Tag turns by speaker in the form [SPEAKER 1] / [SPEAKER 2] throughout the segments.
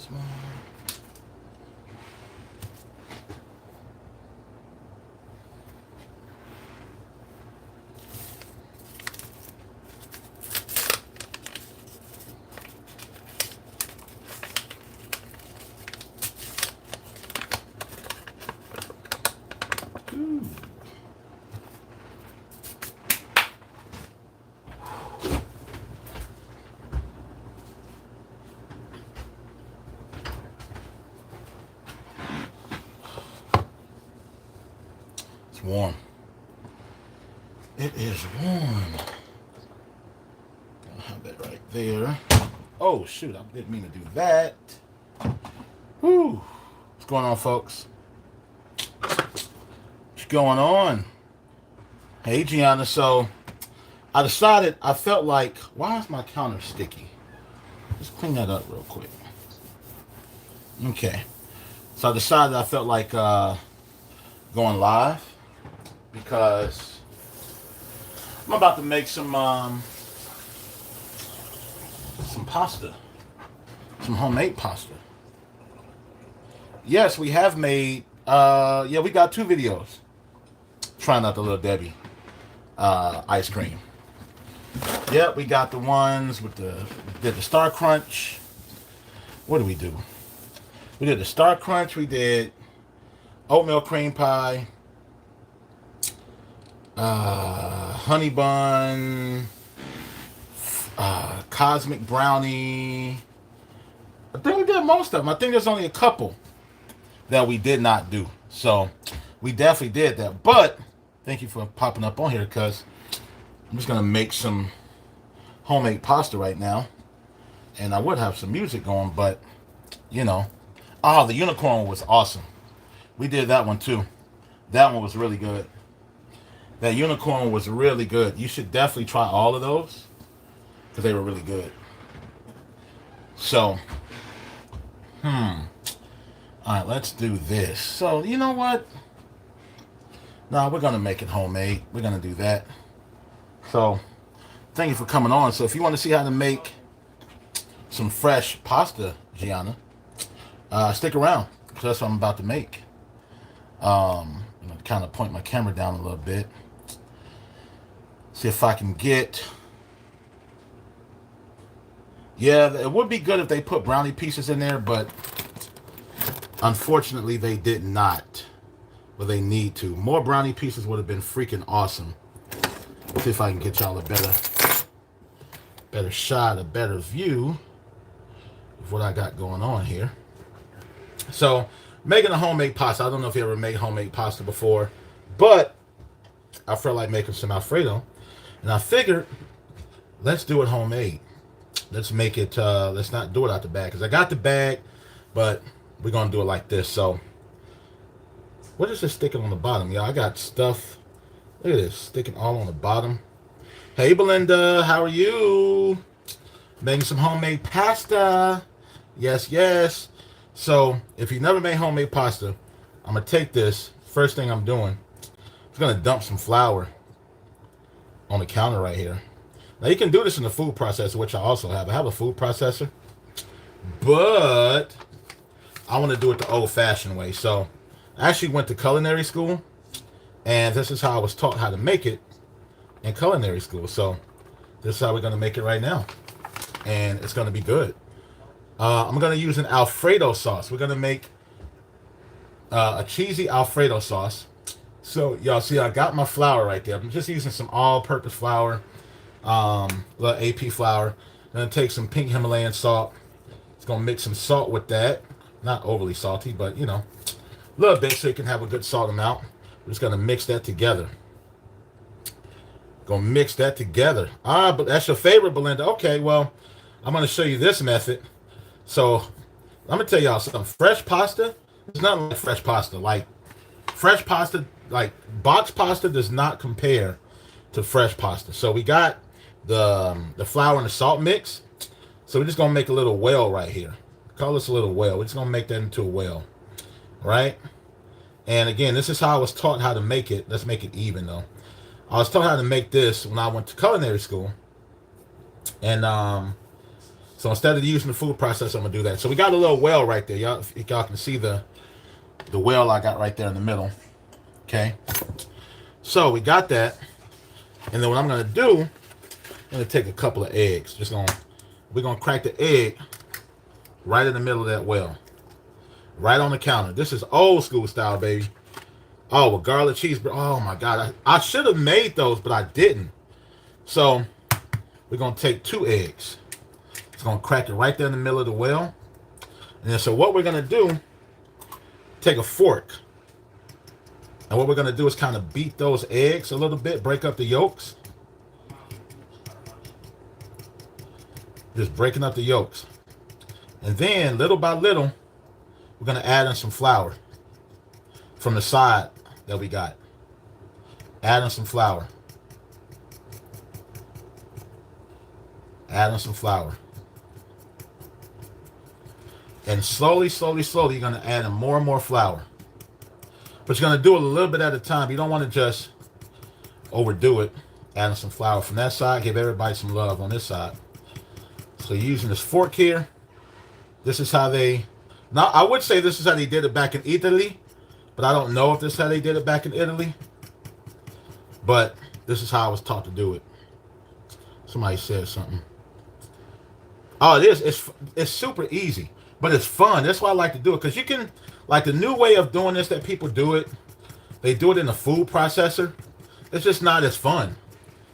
[SPEAKER 1] this one. Ooh. It's warm. It is warm. I'll have that right there. Oh shoot, I didn't mean to do that. Whew. What's going on, folks? What's going on? Hey, Gianna. So I decided, I felt like, why is my counter sticky? Let's clean that up real quick. Okay. So I decided I felt like going live because I'm about to make some pasta, some homemade pasta. Yes, we have made. Yeah, we got 2 videos. Trying out the Little Debbie ice cream. Yep, we got the ones with did the Star Crunch. What did we do? We did the Star Crunch. We did oatmeal cream pie, honey bun, cosmic brownie. I think we did most of them. I think there's only a couple that we did not do. So we definitely did that. But thank you for popping up on here because I'm just gonna make some homemade pasta right now, and I would have some music going, but you know. Oh, the unicorn was awesome. We did that one too. That one was really good. That unicorn was really good. You should definitely try all of those because they were really good. So, all right, let's do this. So, you know what? No, we're gonna make it homemade. We're gonna do that. So, thank you for coming on. So, if you want to see how to make some fresh pasta, Gianna, stick around because that's what I'm about to make. I'm gonna kind of point my camera down a little bit. See if I can get. Yeah, it would be good if they put brownie pieces in there, but unfortunately they did not. But they need to. More brownie pieces would have been freaking awesome. Let's see if I can get y'all a better shot, a better view of what I got going on here. So, making a homemade pasta. I don't know if you ever made homemade pasta before, but I felt like making some Alfredo, and I figured, let's do it homemade. Let's make it. Let's not do it out the bag because I got the bag, but we're gonna do it like this. So, what is this sticking on the bottom, y'all? I got stuff. Look at this sticking all on the bottom. Hey, Belinda, how are you? Making some homemade pasta. Yes, yes. So, if you've never made homemade pasta, I'm going to take this. First thing I'm doing, I'm going to dump some flour on the counter right here. Now, you can do this in the food processor, which I also have. I have a food processor, but I want to do it the old-fashioned way. So, I actually went to culinary school, and this is how I was taught how to make it in culinary school. So, this is how we're going to make it right now, and it's going to be good. I'm going to use an Alfredo sauce. We're going to make a cheesy Alfredo sauce. So, y'all see, I got my flour right there. I'm just using some all-purpose flour, little AP flour. I'm going to take some pink Himalayan salt. It's going to mix some salt with that. Not overly salty, but, you know, a little bit so you can have a good salt amount. We're just going to mix that together. Going to mix that together. Ah, but that's your favorite, Belinda. Okay, well, I'm going to show you this method. So, I'm going to tell y'all something. Fresh pasta, it's not like fresh pasta. Like, fresh pasta, like, box pasta does not compare to fresh pasta. So, we got the flour and the salt mix. So, we're just going to make a little well right here. Call this a little well. We're just going to make that into a well. Right? And, again, this is how I was taught how to make it. Let's make it even, though. I was taught how to make this when I went to culinary school. And, So instead of using the food processor, I'm gonna do that. So we got a little well right there. Y'all, if y'all can see the well I got right there in the middle. Okay. So we got that. And then what I'm gonna do, I'm gonna take a couple of eggs. We're gonna crack the egg right in the middle of that well. Right on the counter. This is old school style, baby. Oh, with garlic cheese. Oh my God. I should have made those, but I didn't. So we're gonna take 2 eggs. It's gonna crack it right there in the middle of the well. And then so what we're gonna do, take a fork. And what we're gonna do is kind of beat those eggs a little bit, break up the yolks. Just breaking up the yolks. And then little by little, we're gonna add in some flour from the side that we got. Add in some flour. Add in some flour. And slowly, slowly, slowly, you're gonna add in more and more flour. But you're gonna do it a little bit at a time. You don't want to just overdo it. Add in some flour from that side. Give everybody some love on this side. So using this fork here, this is how they, now I would say this is how they did it back in Italy, but I don't know if this is how they did it back in Italy. But this is how I was taught to do it. Somebody said something. Oh, it is. It's super easy, but it's fun. That's why I like to do it, because you can, like the new way of doing this that people do it, they do it in a food processor. It's just not as fun.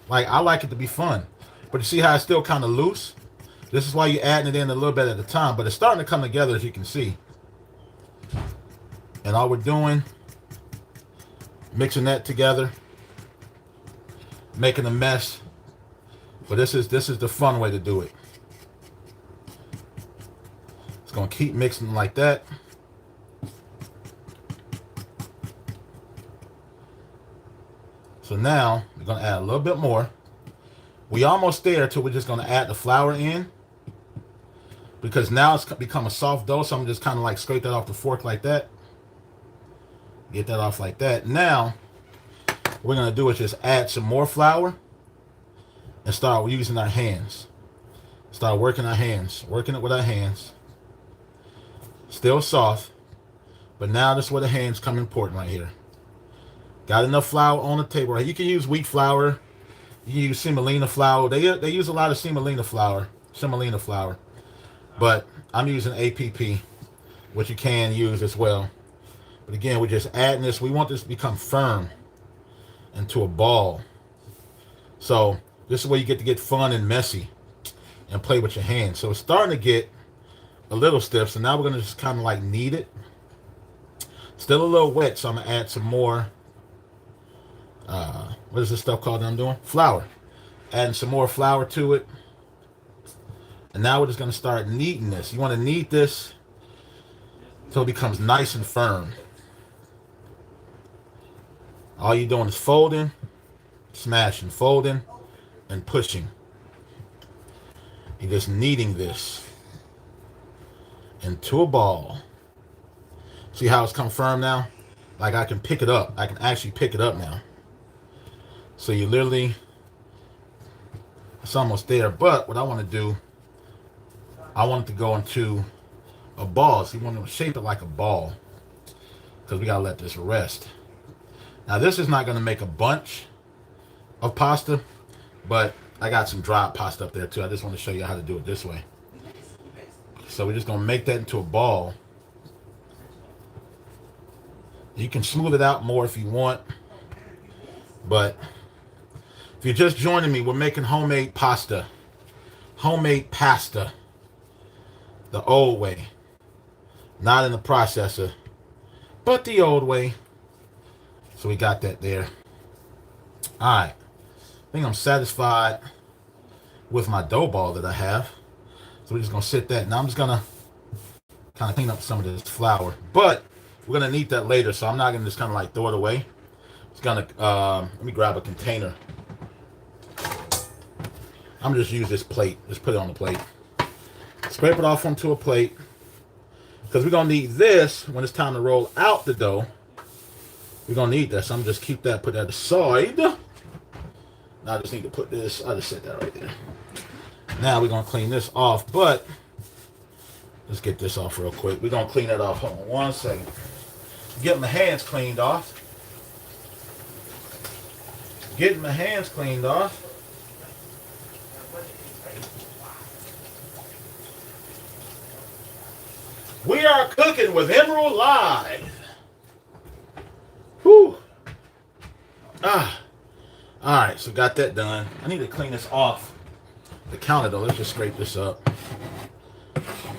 [SPEAKER 1] Like, I like it to be fun. But you see how it's still kind of loose? This is why you're adding it in a little bit at a time, but it's starting to come together, as you can see. And all we're doing, mixing that together, making a mess. But this is the fun way to do it. It's gonna keep mixing like that. So now we're gonna add a little bit more. We almost there till we're just gonna add the flour in, because now it's become a soft dough. So I'm just kind of like scrape that off the fork like that. Get that off like that. Now what we're gonna do is just add some more flour and start using our hands. Start working our hands, working it with our hands. Still soft, but now this is where the hands come important right here. Got enough flour on the table. You can use wheat flour. You can use semolina flour. They use a lot of semolina flour, but I'm using APP, which you can use as well. But again, we're just adding this. We want this to become firm into a ball. So this is where you get to get fun and messy and play with your hands. So it's starting to get a little stiff. So now we're gonna just kind of like knead it. Still a little wet, so I'm gonna add some more. What is this stuff called that I'm doing? Flour. Adding some more flour to it. And now we're just gonna start kneading this. You want to knead this until it becomes nice and firm. All you're doing is folding, smashing, folding, and pushing. You're just kneading this into a ball. See how it's come firm now? Like I can pick it up. I can actually pick it up now. So you literally, it's almost there. But what I want to do, I want it to go into a ball. So you want to shape it like a ball, because we got to let this rest. Now this is not going to make a bunch of pasta, but I got some dried pasta up there too. I just want to show you how to do it this way. So we're just going to make that into a ball. You can smooth it out more if you want. But if you're just joining me, we're making homemade pasta. Homemade pasta. The old way. Not in the processor, but the old way. So we got that there. Alright. I think I'm satisfied with my dough ball that I have. So we're just going to sit that. Now I'm just going to kind of clean up some of this flour. But we're going to need that later, so I'm not going to just kind of like throw it away. It's going to, let me grab a container. I'm going to just use this plate. Just put it on the plate. Scrape it off onto a plate. Because we're going to need this when it's time to roll out the dough. We're going to need this. So I'm just keep that, put that aside. Now I just need to put this, I'll just set that right there. Now we're gonna clean this off, but let's get this off real quick. We're gonna clean it off. Hold on 1 second. Get my hands cleaned off. Getting my hands cleaned off. We are cooking with Emerald Live. Whew. Ah. Alright, so got that done. I need to clean this off the counter though. Let's just scrape this up.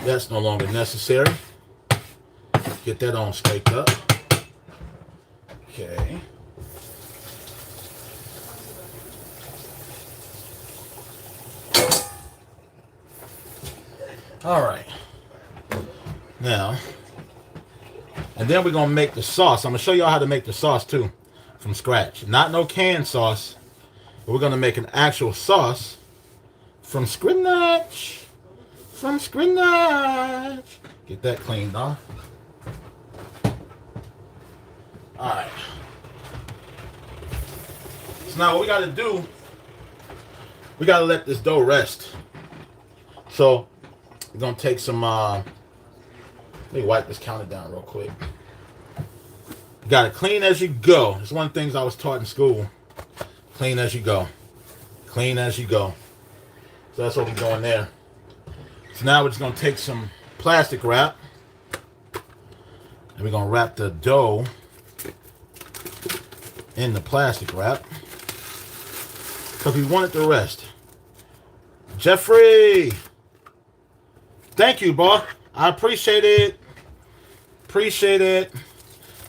[SPEAKER 1] That's no longer necessary. Get that on scraped up. Okay. Alright. Now, and then we're going to make the sauce. I'm going to show y'all how to make the sauce too from scratch. Not no canned sauce, but we're going to make an actual sauce from scratch. From scratch. Get that cleaned off. Alright. So now what we got to do, we got to let this dough rest. So we're going to take some, let me wipe this counter down real quick. You got to clean as you go. It's one of the things I was taught in school. Clean as you go. Clean as you go. So that's what we're doing there. So now we're just going to take some plastic wrap. And we're going to wrap the dough in the plastic wrap. Because we want it to rest. Jeffrey! Thank you, boy. I appreciate it. Appreciate it.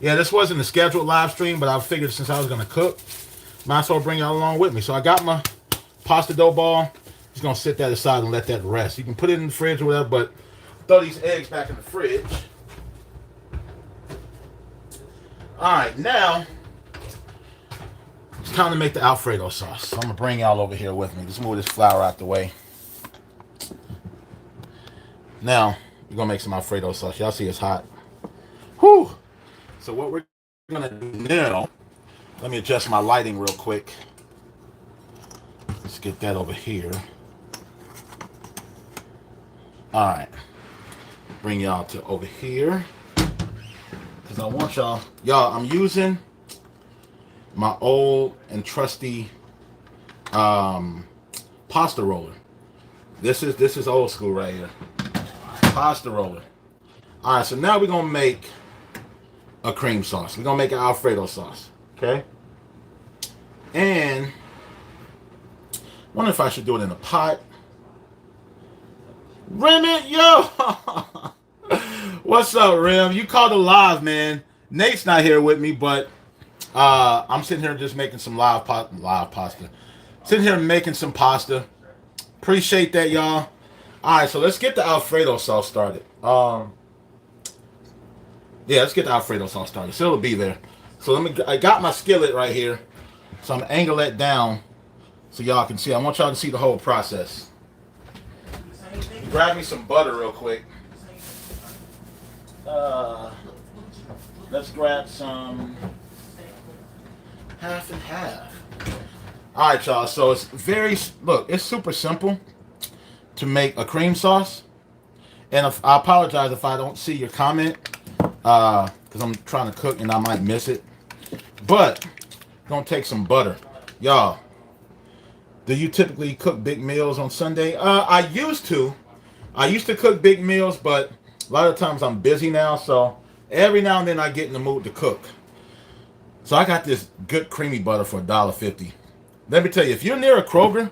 [SPEAKER 1] Yeah, this wasn't a scheduled live stream, but I figured since I was going to cook, might as well bring y'all along with me. So I got my pasta dough ball. Just going to sit that aside and let that rest. You can put it in the fridge or whatever, but throw these eggs back in the fridge. All right, now it's time to make the Alfredo sauce. So I'm going to bring y'all over here with me. Just move this flour out the way. Now, we're going to make some Alfredo sauce. Y'all see it's hot. Whew. So what we're going to do now, let me adjust my lighting real quick. Let's get that over here. All right. Bring y'all to over here. Because I want y'all, I'm using my old and trusty pasta roller. This is old school right here. Pasta roller. All right, so now we're going to make a cream sauce. We're going to make an Alfredo sauce. Okay? And I wonder if I should do it in a pot. Rim it, yo! What's up, Rim? You called it live, man. Nate's not here with me, but I'm sitting here just making some live pasta. Sitting here making some pasta. Appreciate that, y'all. All right, so let's get the Alfredo sauce started. Yeah, let's get the Alfredo sauce started. So it'll be there. So I got my skillet right here. So I'm gonna angle that down so y'all can see. I want y'all to see the whole process. Grab me some butter real quick. Let's grab some half and half. All right, y'all. So it's it's super simple to make a cream sauce. And I apologize if I don't see your comment, because I'm trying to cook and I might miss it. But gonna take some butter, y'all. Do you typically cook big meals on Sunday? I used to cook big meals, but a lot of times I'm busy now, so every now and then I get in the mood to cook. So I got this good creamy butter for $1.50. Let me tell you, if you're near a Kroger,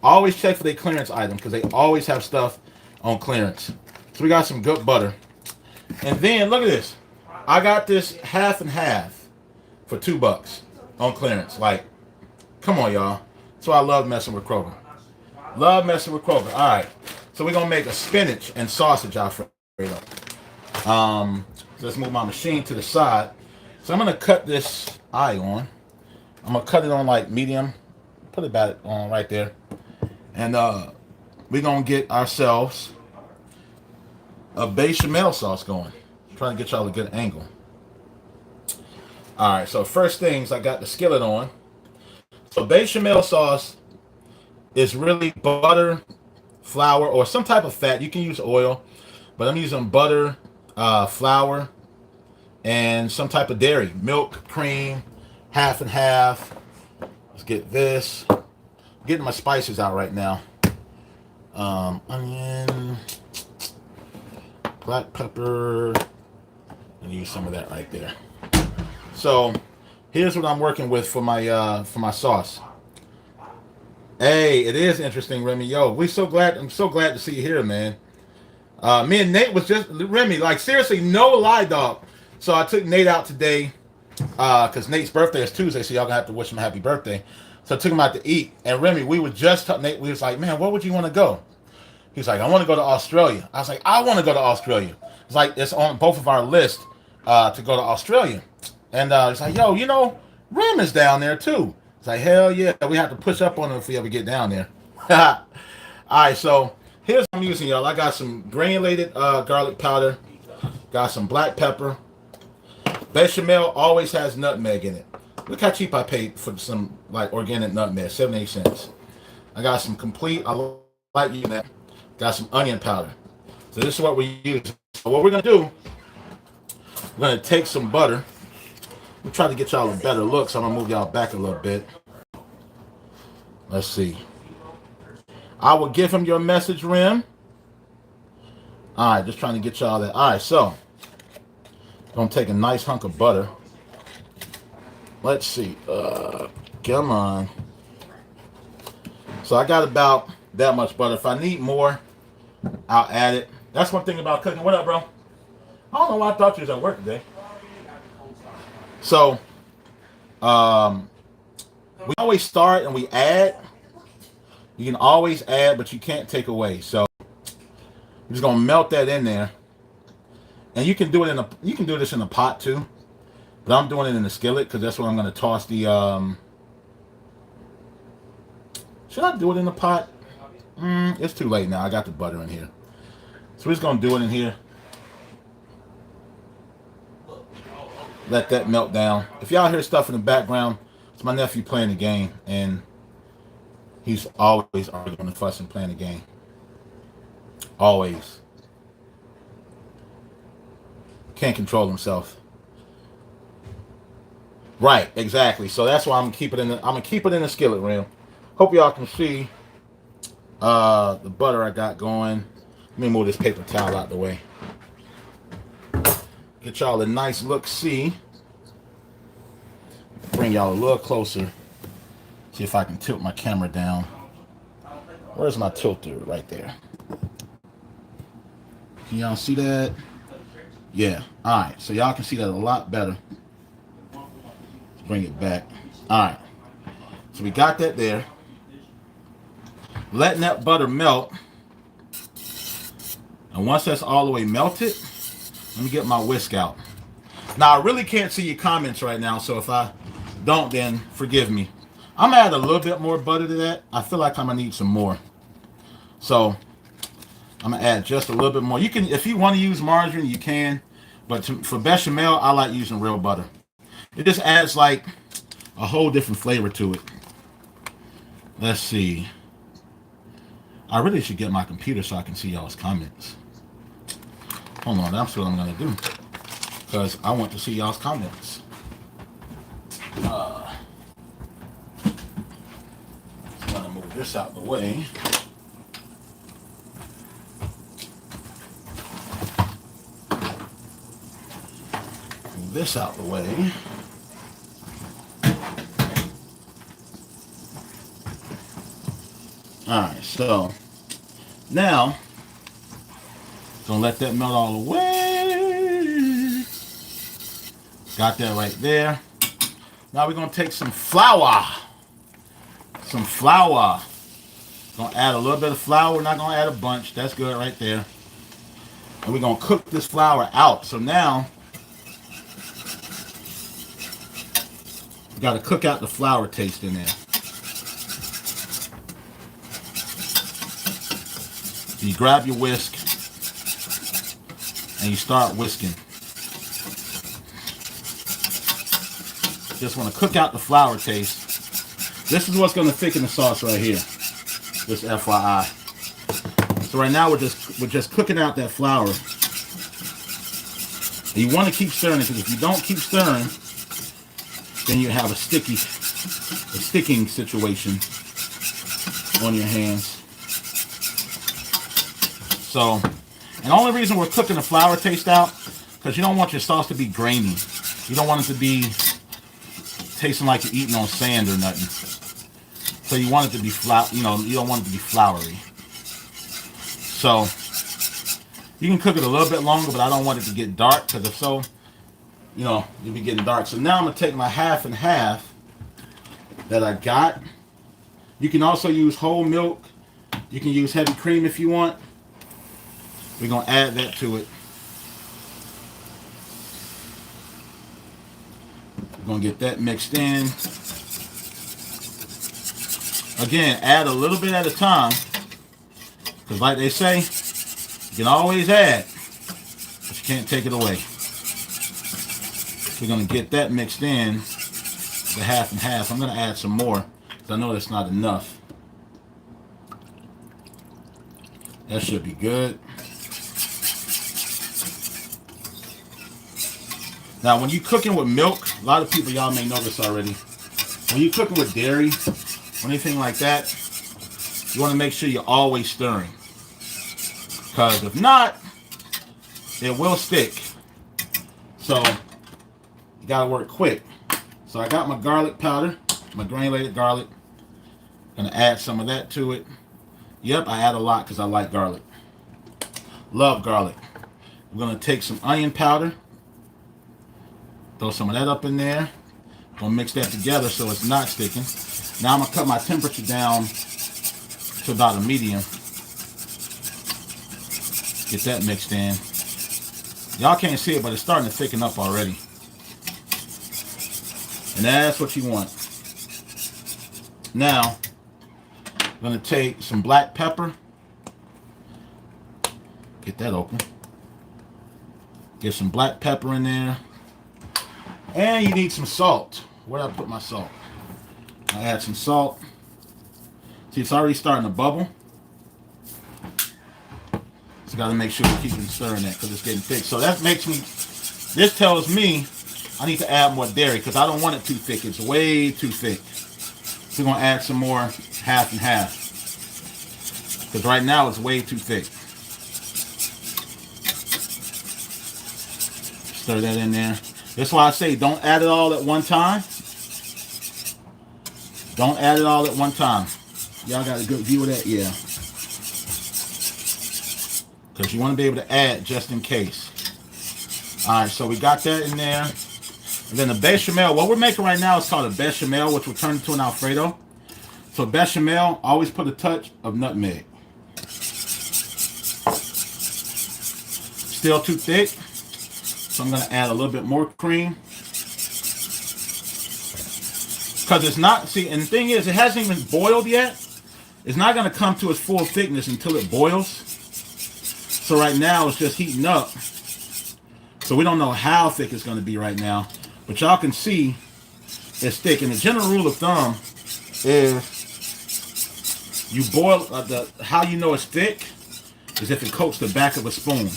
[SPEAKER 1] always check for their clearance item because they always have stuff on clearance. So we got some good butter. And then look at this. I got this half and half for $2 on clearance. Like, come on, y'all. That's why I love messing with Kroger. Love messing with Kroger. All right. So we're going to make a spinach and sausage Alfredo. So let's move my machine to the side. So I'm going to cut this eye on. I'm going to cut it on like medium. Put it back on right there. And we're going to get ourselves a bechamel sauce going. I'm trying to get y'all a good angle. All right. So first things, I got the skillet on. So bechamel sauce, It's really butter, flour, or some type of fat. You can use oil, but I'm using butter, flour, and some type of dairy, milk, cream, half and half. Let's get this. Getting my spices out right now. Onion, black pepper, and use some of that right there. So here's what I'm working with for my sauce. Hey, it is interesting, Remy. Yo, I'm so glad to see you here, man. Me and Nate was just Remy, like seriously, no lie, dog. So I took Nate out today, because Nate's birthday is Tuesday, so y'all gonna have to wish him a happy birthday. So I took him out to eat, and Remy, we were just Nate. We was like, man, where would you want to go? He's like, I want to go to Australia. I was like, I want to go to Australia. It's like it's on both of our list to go to Australia. And he's like, yo, Rim is down there too. It's like, hell yeah, we have to push up on him if we ever get down there. All right, so here's what I'm using, y'all. I got some granulated garlic powder, got some black pepper. Bechamel always has nutmeg in it. Look how cheap I paid for some like organic nutmeg, 78 cents. I got some complete, I like using that. Got some onion powder. So this is what we use. So what we're gonna do, we're gonna take some butter. We'll try to get y'all a better look, so I'm gonna move y'all back a little bit. Let's see. I will give him your message, Rim. All right, just trying to get y'all that. All right, so gonna take a nice hunk of butter. Let's see. Come on. So I got about that much butter. If I need more, I'll add it. That's one thing about cooking. What up, bro? I don't know why I thought you was at work today. So, we always start and we add. You can always add, but you can't take away. So, I'm just gonna melt that in there, and you can do it you can do this in a pot too, but I'm doing it in the skillet because that's what I'm gonna toss the. Should I do it in the pot? It's too late now. I got the butter in here, so we're just gonna do it in here. Let that melt down. If y'all hear stuff in the background, it's my nephew playing the game, and he's always arguing and fussing playing the game. Always. Can't control himself. Right, exactly. So that's why I'm gonna keep it in the skillet, Rim. Hope y'all can see the butter I got going. Let me move this paper towel out the way. Get y'all a nice look see. Bring y'all a little closer. See if I can tilt my camera down. Where's my tilter? Right there. Can y'all see that? Yeah. Alright. So y'all can see that a lot better. Let's bring it back. Alright. So we got that there. Letting that butter melt. And once that's all the way melted, let me get my whisk out. Now, I really can't see your comments right now, so if I don't, then forgive me. I'm going to add a little bit more butter to that. I feel like I'm going to need some more. So, I'm going to add just a little bit more. You can, if you want to use margarine, you can. But for bechamel, I like using real butter. It just adds like a whole different flavor to it. Let's see. I really should get my computer so I can see y'all's comments. Hold on, that's what I'm going to do. Because I want to see y'all's comments. I'm going to move this out the way. Move this out the way. Alright, so now gonna let that melt all the way. Got that right there. Now we're gonna take some flour. Some flour. Gonna add a little bit of flour. We're not gonna add a bunch. That's good right there. And we're gonna cook this flour out. So now we gotta cook out the flour taste in there. You grab your whisk and you start whisking. Just want to cook out the flour taste. This is what's going to thicken the sauce right here. Just FYI. So right now we're just cooking out that flour. And you want to keep stirring it, because if you don't keep stirring, then you have a sticking situation on your hands. So, and the only reason we're cooking the flour taste out, because you don't want your sauce to be grainy. You don't want it to be tasting like you're eating on sand or nothing. So you want it to be you don't want it to be floury. So you can cook it a little bit longer, but I don't want it to get dark, because if so, you'll be getting dark. So now I'm gonna take my half and half that I got. You can also use whole milk. You can use heavy cream if you want. We're gonna add that to it. We're gonna get that mixed in. Again, add a little bit at a time, because like they say, you can always add, but you can't take it away. We're going to get that mixed in, the half and half. I'm going to add some more, because I know that's not enough. That should be good. Now, when you're cooking with milk, a lot of people, y'all may know this already. When you're cooking with dairy or anything like that, you want to make sure you're always stirring. Because if not, it will stick. So, you got to work quick. So, I got my garlic powder, my granulated garlic. Going to add some of that to it. Yep, I add a lot because I like garlic. Love garlic. I'm going to take some onion powder. Throw some of that up in there. Gonna mix that together so it's not sticking. Now I'm gonna cut my temperature down to about a medium. Get that mixed in. Y'all can't see it, but it's starting to thicken up already. And that's what you want. Now, I'm gonna take some black pepper. Get that open. Get some black pepper in there. And you need some salt. Where did I put my salt? I add some salt. See, it's already starting to bubble. So got to make sure we keep stirring that, because it's getting thick. So that makes me, this tells me I need to add more dairy, because I don't want it too thick. It's way too thick. So we're going to add some more half and half, because right now it's way too thick. Stir that in there. That's why I say don't add it all at one time. Don't add it all at one time. Y'all got a good view of that? Yeah. Because you want to be able to add just in case. Alright, so we got that in there. And then the bechamel. What we're making right now is called a bechamel, which will turn into an Alfredo. So bechamel, always put a touch of nutmeg. Still too thick. So I'm going to add a little bit more cream. Because it's not, see, and the thing is, it hasn't even boiled yet. It's not going to come to its full thickness until it boils. So right now, it's just heating up. So we don't know how thick it's going to be right now. But y'all can see it's thick. And the general rule of thumb is you boil, how you know it's thick is if it coats the back of a spoon.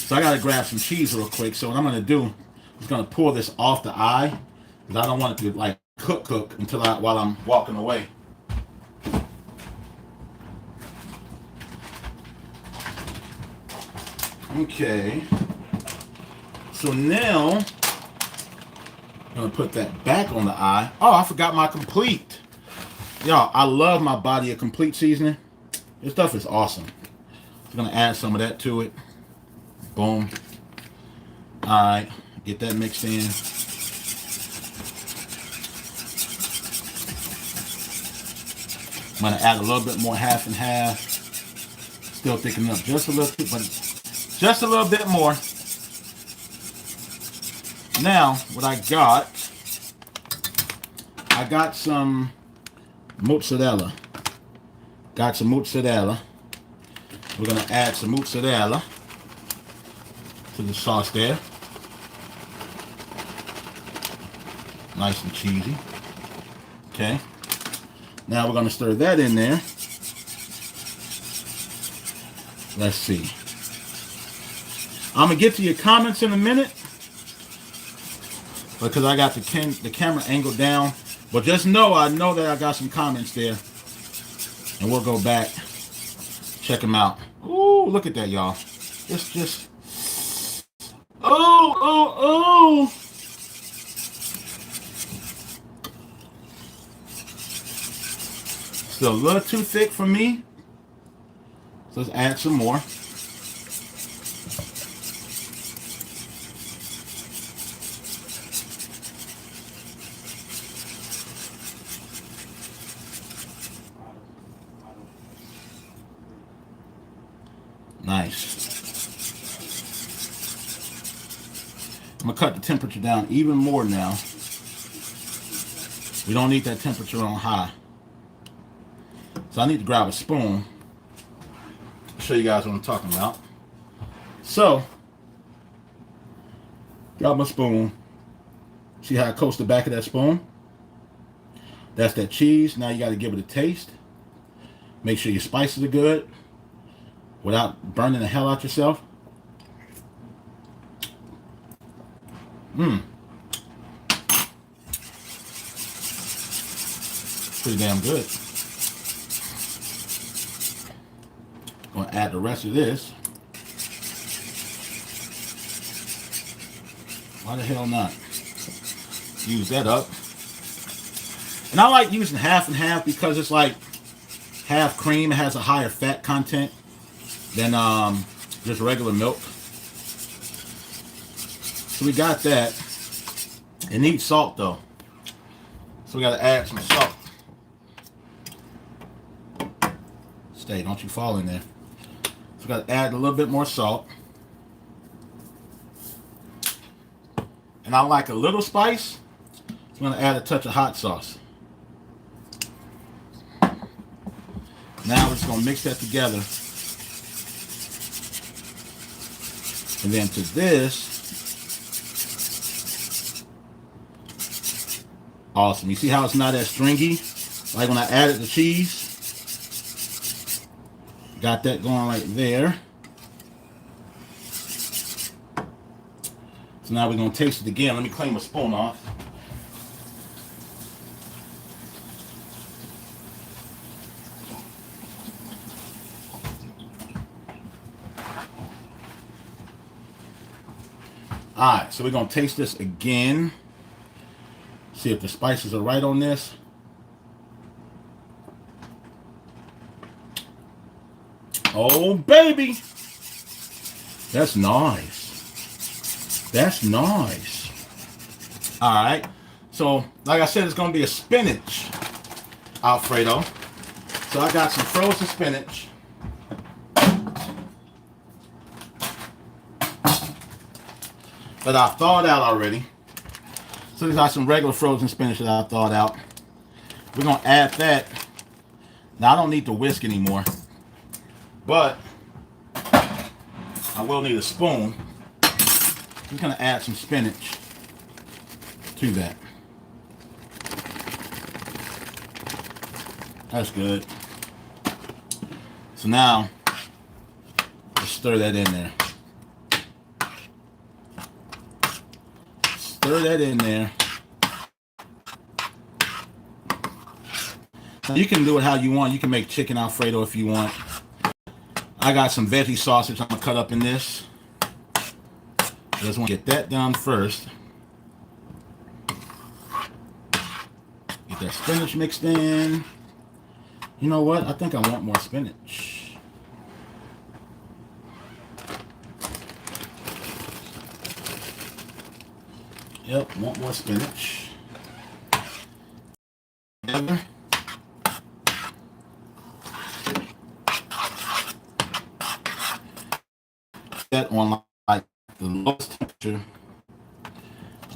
[SPEAKER 1] So I got to grab some cheese real quick. So what I'm going to do is going to pour this off the eye, because I don't want it to like cook until while I'm walking away. Okay. So now I'm going to put that back on the eye. Oh, I forgot my complete. Y'all, I love my body of complete seasoning. This stuff is awesome. I'm going to add some of that to it. Boom. Alright, get that mixed in. I'm going to add a little bit more half and half. Still thickening up just a little bit, but just a little bit more. Now, what I got some mozzarella. Got some mozzarella. We're going to add some mozzarella to the sauce there. Nice and cheesy. Okay. Now we're going to stir that in there. Let's see. I'm going to get to your comments in a minute because I got the camera angled down. But just know, I know that I got some comments there. And we'll go back. Check them out. Ooh, look at that, y'all. It's just... Oh. Still a little too thick for me. So let's add some more. Nice. I'm going to cut the temperature down even more now. We don't need that temperature on high. So I need to grab a spoon. I'll show you guys what I'm talking about. So, grab my spoon. See how I coats the back of that spoon? That's that cheese. Now you got to give it a taste. Make sure your spices are good without burning the hell out yourself. Pretty damn good. Gonna add the rest of this. Why the hell not? Use that up. And I like using half and half because it's like half cream. It has a higher fat content than just regular milk. So we got that. It needs salt though. So we gotta add some salt. Stay, don't you fall in there. So we gotta add a little bit more salt. And I like a little spice. So I'm gonna add a touch of hot sauce. Now we're just gonna mix that together. And then to this, awesome. You see how it's not as stringy? Like when I added the cheese. Got that going right there. So now we're going to taste it again. Let me clean my spoon off. Alright, so we're going to taste this again. See if the spices are right on this. Oh, baby. That's nice. That's nice. All right. So, like I said, it's going to be a spinach Alfredo. So, I got some frozen spinach. That I thawed out already. So, there's got some regular frozen spinach that I thawed out. We're going to add that. Now, I don't need to whisk anymore. But I will need a spoon. I'm going to add some spinach to that. That's good. So now, let's stir that in there. Stir that in there. Now you can do it how you want. You can make chicken Alfredo if you want. I got some veggie sausage I'm going to cut up in this. I just want to get that done first. Get that spinach mixed in. You know what? I think I want more spinach. Yep, want more spinach. That on like the lowest temperature.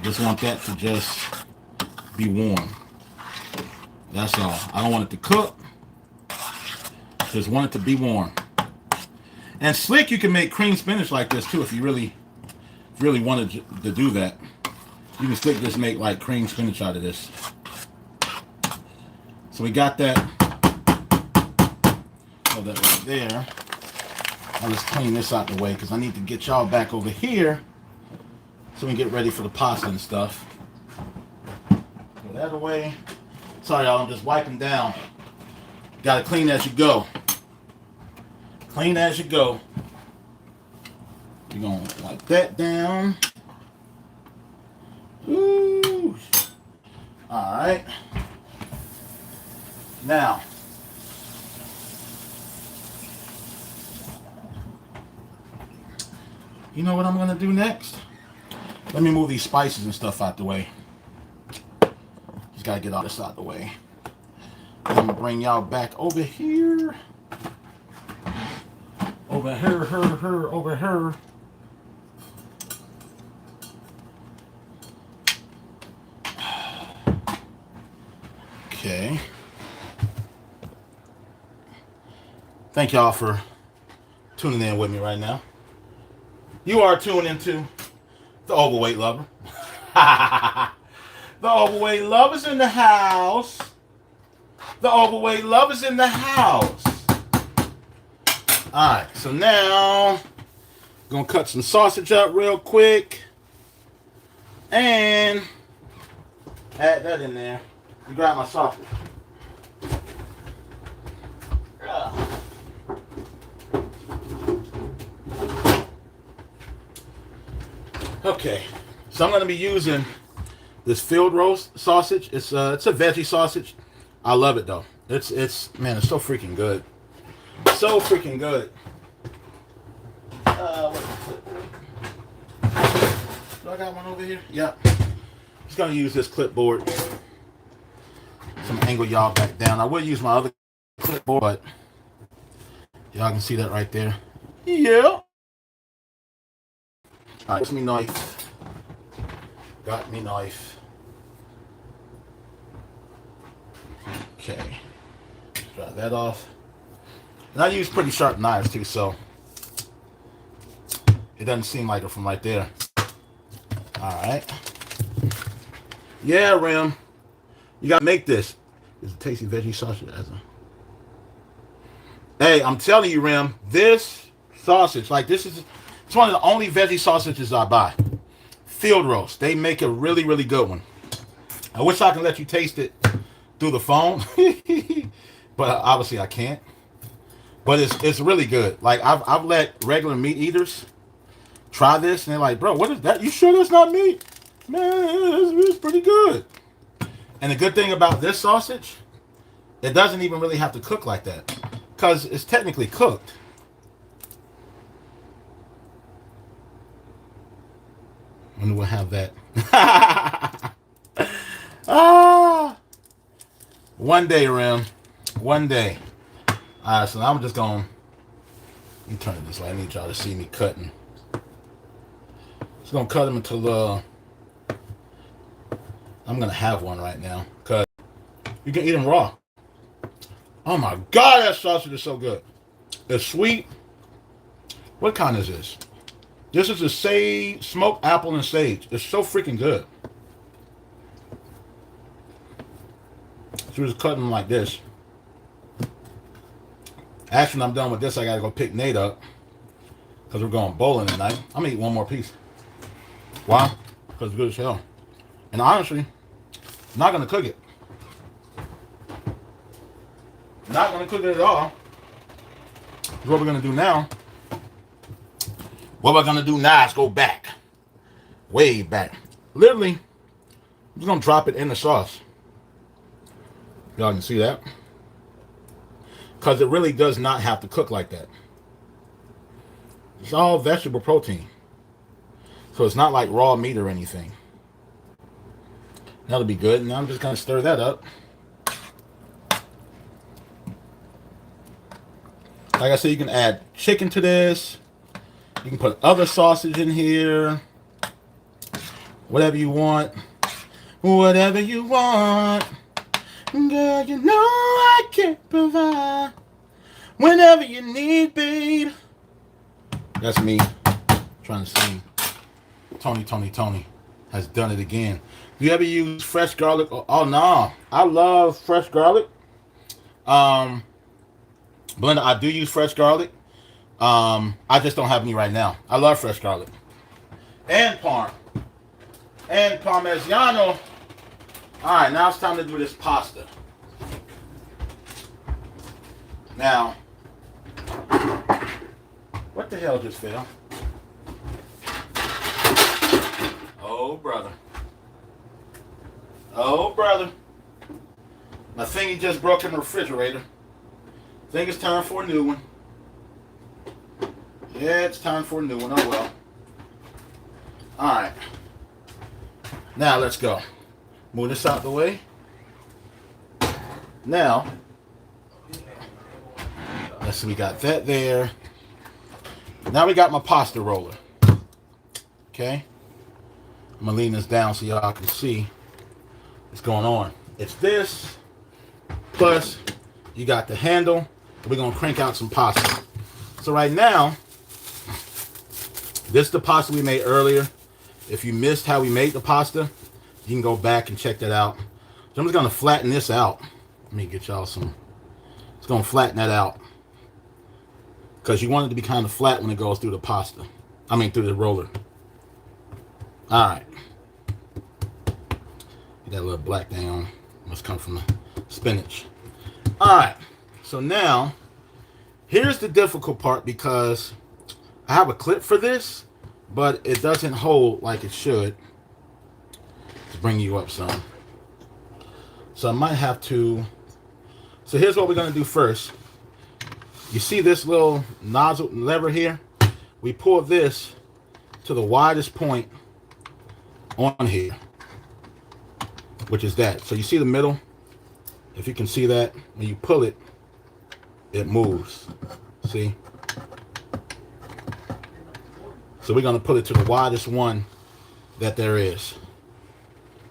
[SPEAKER 1] Just want that to just be warm. That's all. I don't want it to cook. Just want it to be warm. And slick, you can make cream spinach like this too if you really wanted to do that. You can slick just make like cream spinach out of this. So we got that. Hold that right there. Now let's clean this out the way because I need to get y'all back over here so we can get ready for the pasta and stuff. Put that away. Sorry, y'all. I'm just wiping down. Gotta clean as you go. Clean as you go. We're gonna wipe that down. Woo. Alright. Now. You know what I'm gonna do next? Let me move these spices and stuff out the way. Just gotta get all this out the way. I'm gonna bring y'all back over here. Over here, over here. Okay. Thank y'all for tuning in with me right now. You are tuned into the Overweight Lover. The Overweight Lover's in the house. The Overweight Lover's in the house. Alright, so now gonna cut some sausage up real quick and add that in there. You grab my sausage. Okay, so I'm going to be using this field roast sausage. It's a veggie sausage. I love it though. It's man, it's so freaking good. So freaking good. Do I got one over here? Yeah. Just gonna use this clipboard. Some angle y'all back down. I would use my other clipboard, but y'all can see that right there. Yeah. Alright, got me knife. Got me knife. Okay. Dry that off. And I use pretty sharp knives too, so it doesn't seem like it from right there. Alright. Yeah, Rim. You gotta make this. It's a tasty veggie sausage. Hey, I'm telling you, Rim, this sausage, like this is, it's one of the only veggie sausages I buy. Field roast. They make a really, really good one. I wish I could let you taste it through the phone, but obviously I can't. But it's really good. Like I've let regular meat eaters try this, and they're like, "Bro, what is that? You sure that's not meat?" Man, it's pretty good. And the good thing about this sausage, it doesn't even really have to cook like that, because it's technically cooked. When we'll have that. One day, Rim. One day. Alright, so I'm just going to... Let me turn it this way. I need y'all to see me cutting. Just going to cut them until... I'm going to have one right now. Because you can eat them raw. Oh my God, that sausage is so good. It's sweet. What kind is this? This is a sage, smoked apple and sage. It's so freaking good. So we're just cutting them like this. Actually, when I'm done with this, I gotta go pick Nate up, because we're going bowling tonight. I'm gonna eat one more piece. Why? Because it's good as hell. And honestly, I'm not gonna cook it. Not gonna cook it at all. What we're gonna do now. What we're gonna do now is go back. Way back. Literally, I'm just gonna drop it in the sauce. Y'all can see that. Because it really does not have to cook like that. It's all vegetable protein. So it's not like raw meat or anything. That'll be good. And I'm just gonna stir that up. Like I said, you can add chicken to this. You can put other sausage in here. Whatever you want. Whatever you want. Girl, you know I can provide. Whenever you need, babe. That's me trying to sing. Tony has done it again. Do you ever use fresh garlic? Oh no. I love fresh garlic. Blender, I do use fresh garlic. I just don't have any right now. I love fresh garlic. And parm. And parmigiano. Alright, now it's time to do this pasta. Now, what the hell just fell? Oh, brother. Oh, brother. My thingy just broke in the refrigerator. Think it's time for a new one. Yeah, it's time for a new one. Oh, well. Alright. Now, let's go. Move this out the way. Now, let's see, we got that there. Now we got my pasta roller. Okay. I'm going to lean this down so y'all can see what's going on. It's this, plus you got the handle. We're going to crank out some pasta. So right now, this is the pasta we made earlier. If you missed how we made the pasta, you can go back and check that out. So I'm just going to flatten this out. Let me get y'all some. It's going to flatten that out. Because you want it to be kind of flat when it goes through the pasta. I mean, through the roller. Alright. Get that little black thing on. Must come from the spinach. Alright. So now, here's the difficult part because I have a clip for this, but it doesn't hold like it should. To bring you up some. So I might have to. So here's what we're going to do first. You see this little nozzle lever here? We pull this to the widest point on here, which is that. So you see the middle? If you can see that, when you pull it, it moves. See? So we're going to put it to the widest one that there is.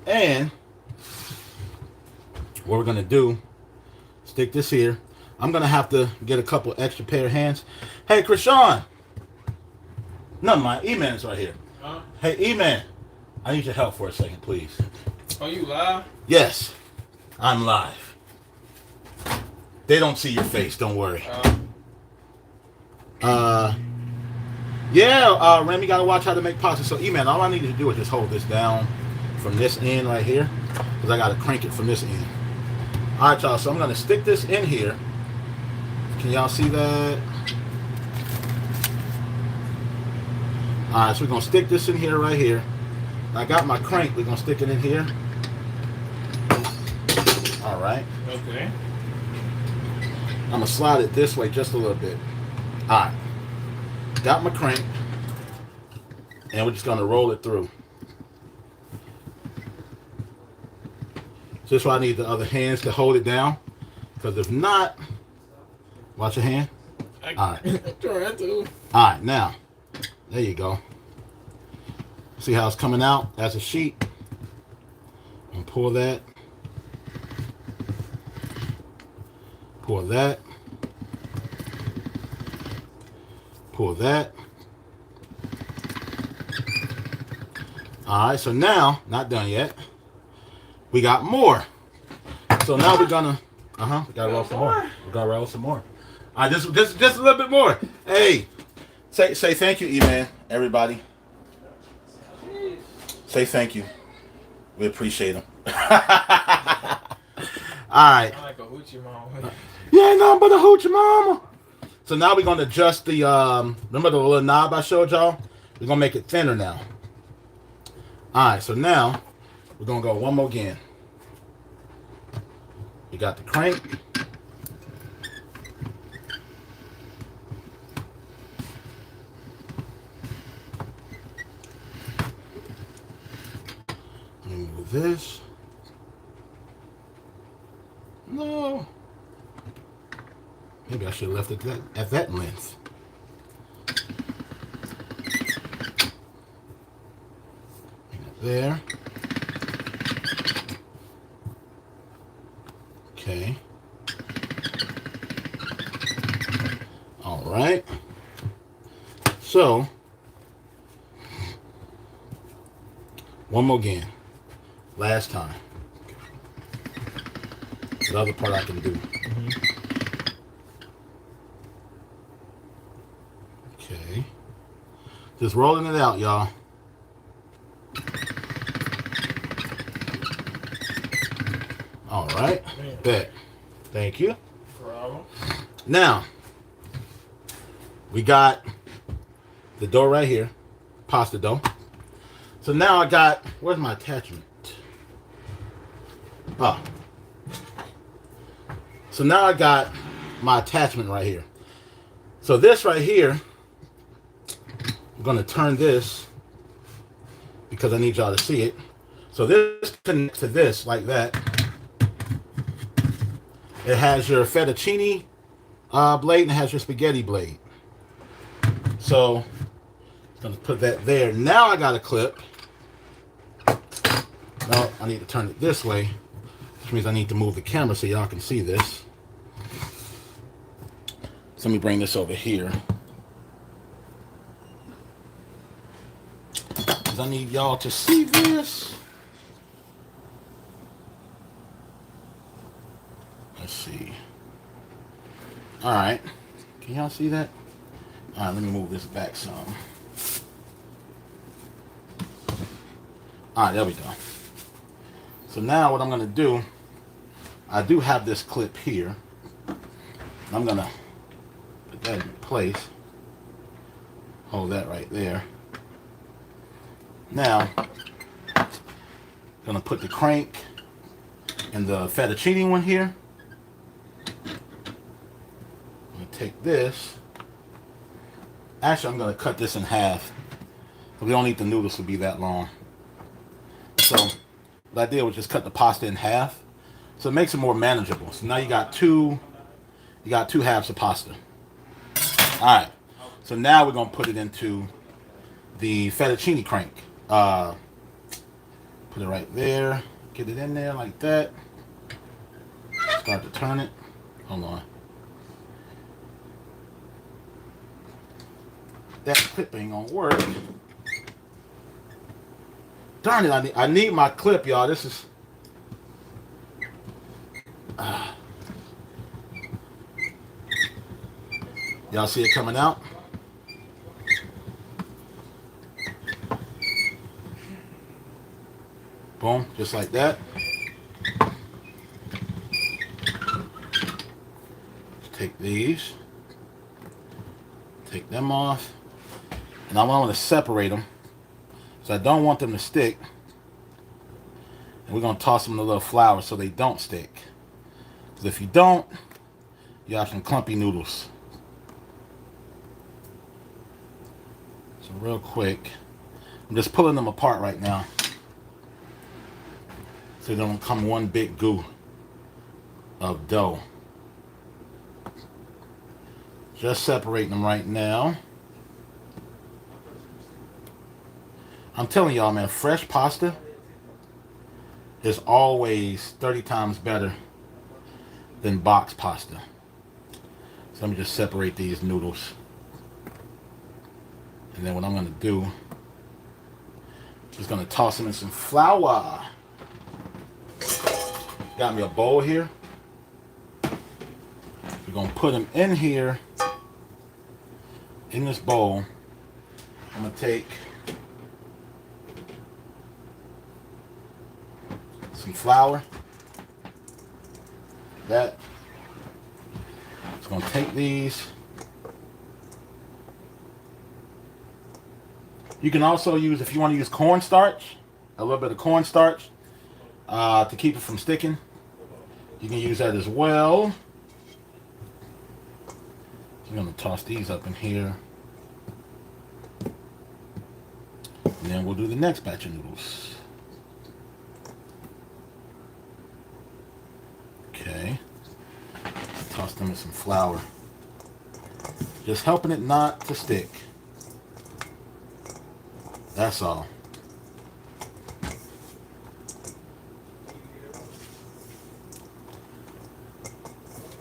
[SPEAKER 1] And what we're going to do, stick this here. I'm going to have to get a couple extra pair of hands. Hey, Krishan. No, my E-Man's right here. Huh? Hey, E-Man. I need your help for a second, please.
[SPEAKER 2] Are you live?
[SPEAKER 1] Yes, I'm live. They don't see your face, don't worry. Remy got to watch how to make pasta. So, E-Man, all I need you to do is just hold this down from this end right here. Because I got to crank it from this end. All right, y'all. So I'm going to stick this in here. Can y'all see that? Alright, so we're going to stick this in here right here. I got my crank. We're going to stick it in here. Alright.
[SPEAKER 2] Okay.
[SPEAKER 1] I'm going to slide it this way just a little bit. Alright. Got my crank. And we're just going to roll it through. So that's why I need the other hands to hold it down. Because if not... Watch your hand. All right.
[SPEAKER 2] I'm trying to.
[SPEAKER 1] All right, now, there you go. See how it's coming out as a sheet? And pull that. Pull that. Pull that. All right, so now, not done yet. We got more. So now we're gonna, we gotta roll some more. We gotta roll some more. All right, just a little bit more. Hey, say thank you, E-Man, everybody. Say thank you. We appreciate them. All right.
[SPEAKER 2] I like a hoochie mama.
[SPEAKER 1] Yeah, nothing but a hoochie mama. So now we're gonna adjust the remember the little knob I showed y'all? We're gonna make it thinner now. All right, so now we're gonna go one more again. You got the crank. This. No. Maybe I should have left it at that length. There. Okay. All right. So, one more again. Last time. The other part I can do. Okay. Just rolling it out, y'all. All right. Bet. Thank you.
[SPEAKER 2] Bravo.
[SPEAKER 1] Now, we got the dough right here. Pasta dough. So now I got, where's my attachment? Oh. So now I got my attachment right here. So this right here, I'm going to turn this because I need y'all to see it. So this connects to this like that. It has your fettuccine blade and it has your spaghetti blade. So I'm going to put that there. Now I got a clip. No, I need to turn it this way, which means I need to move the camera so y'all can see this. So let me bring this over here. Because I need y'all to see this. Let's see. All right. Can y'all see that? All right, let me move this back some. All right, there we go. So now what I'm going to do, I do have this clip here. I'm going to put that in place. Hold that right there. Now, I'm going to put the crank and the fettuccine one here. I'm going to take this. Actually, I'm going to cut this in half. We don't need the noodles to be that long. So what I did was just cut the pasta in half. So it makes it more manageable. So now you got two halves of pasta. Alright. So now we're going to put it into the fettuccine crank. Put it right there. Get it in there like that. Start to turn it. Hold on. That clip ain't gonna work. Darn it, I need my clip, y'all. This is... Y'all see it coming out? Boom, just like that. Take these. Take them off. And I want to separate them. So I don't want them to stick. And we're going to toss them in a little flour so they don't stick. Because if you don't, you have some clumpy noodles. So real quick, I'm just pulling them apart right now. So they don't come one big goo of dough. Just separating them right now. I'm telling y'all, man, fresh pasta is always 30 times better than boxed pasta. So let me just separate these noodles. And then what I'm going to do is going to toss them in some flour. Got me a bowl here. We're going to put them in here, in this bowl. I'm going to take some flour. That. Just going to take these. You can also use, if you want to use cornstarch, a little bit of cornstarch to keep it from sticking. You can use that as well. I'm going to toss these up in here. And then we'll do the next batch of noodles. Okay. Toss them in some flour. Just helping it not to stick. That's all.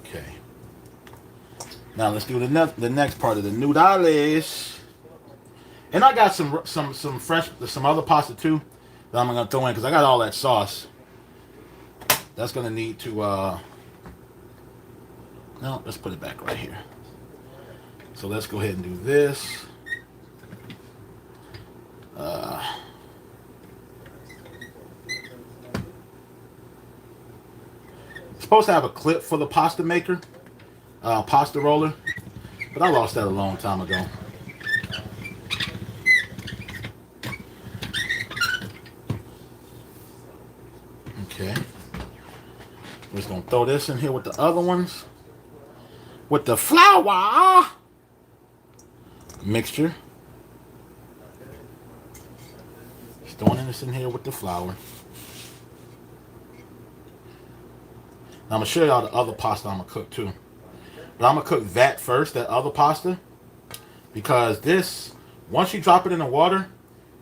[SPEAKER 1] Okay. Now let's do the next part of the noodles. And I got some fresh, some other pasta too that I'm gonna throw in because I got all that sauce. That's gonna need to No, let's put it back right here. So let's go ahead and do this. Supposed to have a clip for the pasta maker, pasta roller, but I lost that a long time ago. Okay. We're just gonna throw this in here with the other ones. With the flour mixture. Just throwing this in here with the flour. Now I'm gonna show y'all the other pasta I'm gonna cook too. But I'm gonna cook that first, that other pasta. Because this, once you drop it in the water,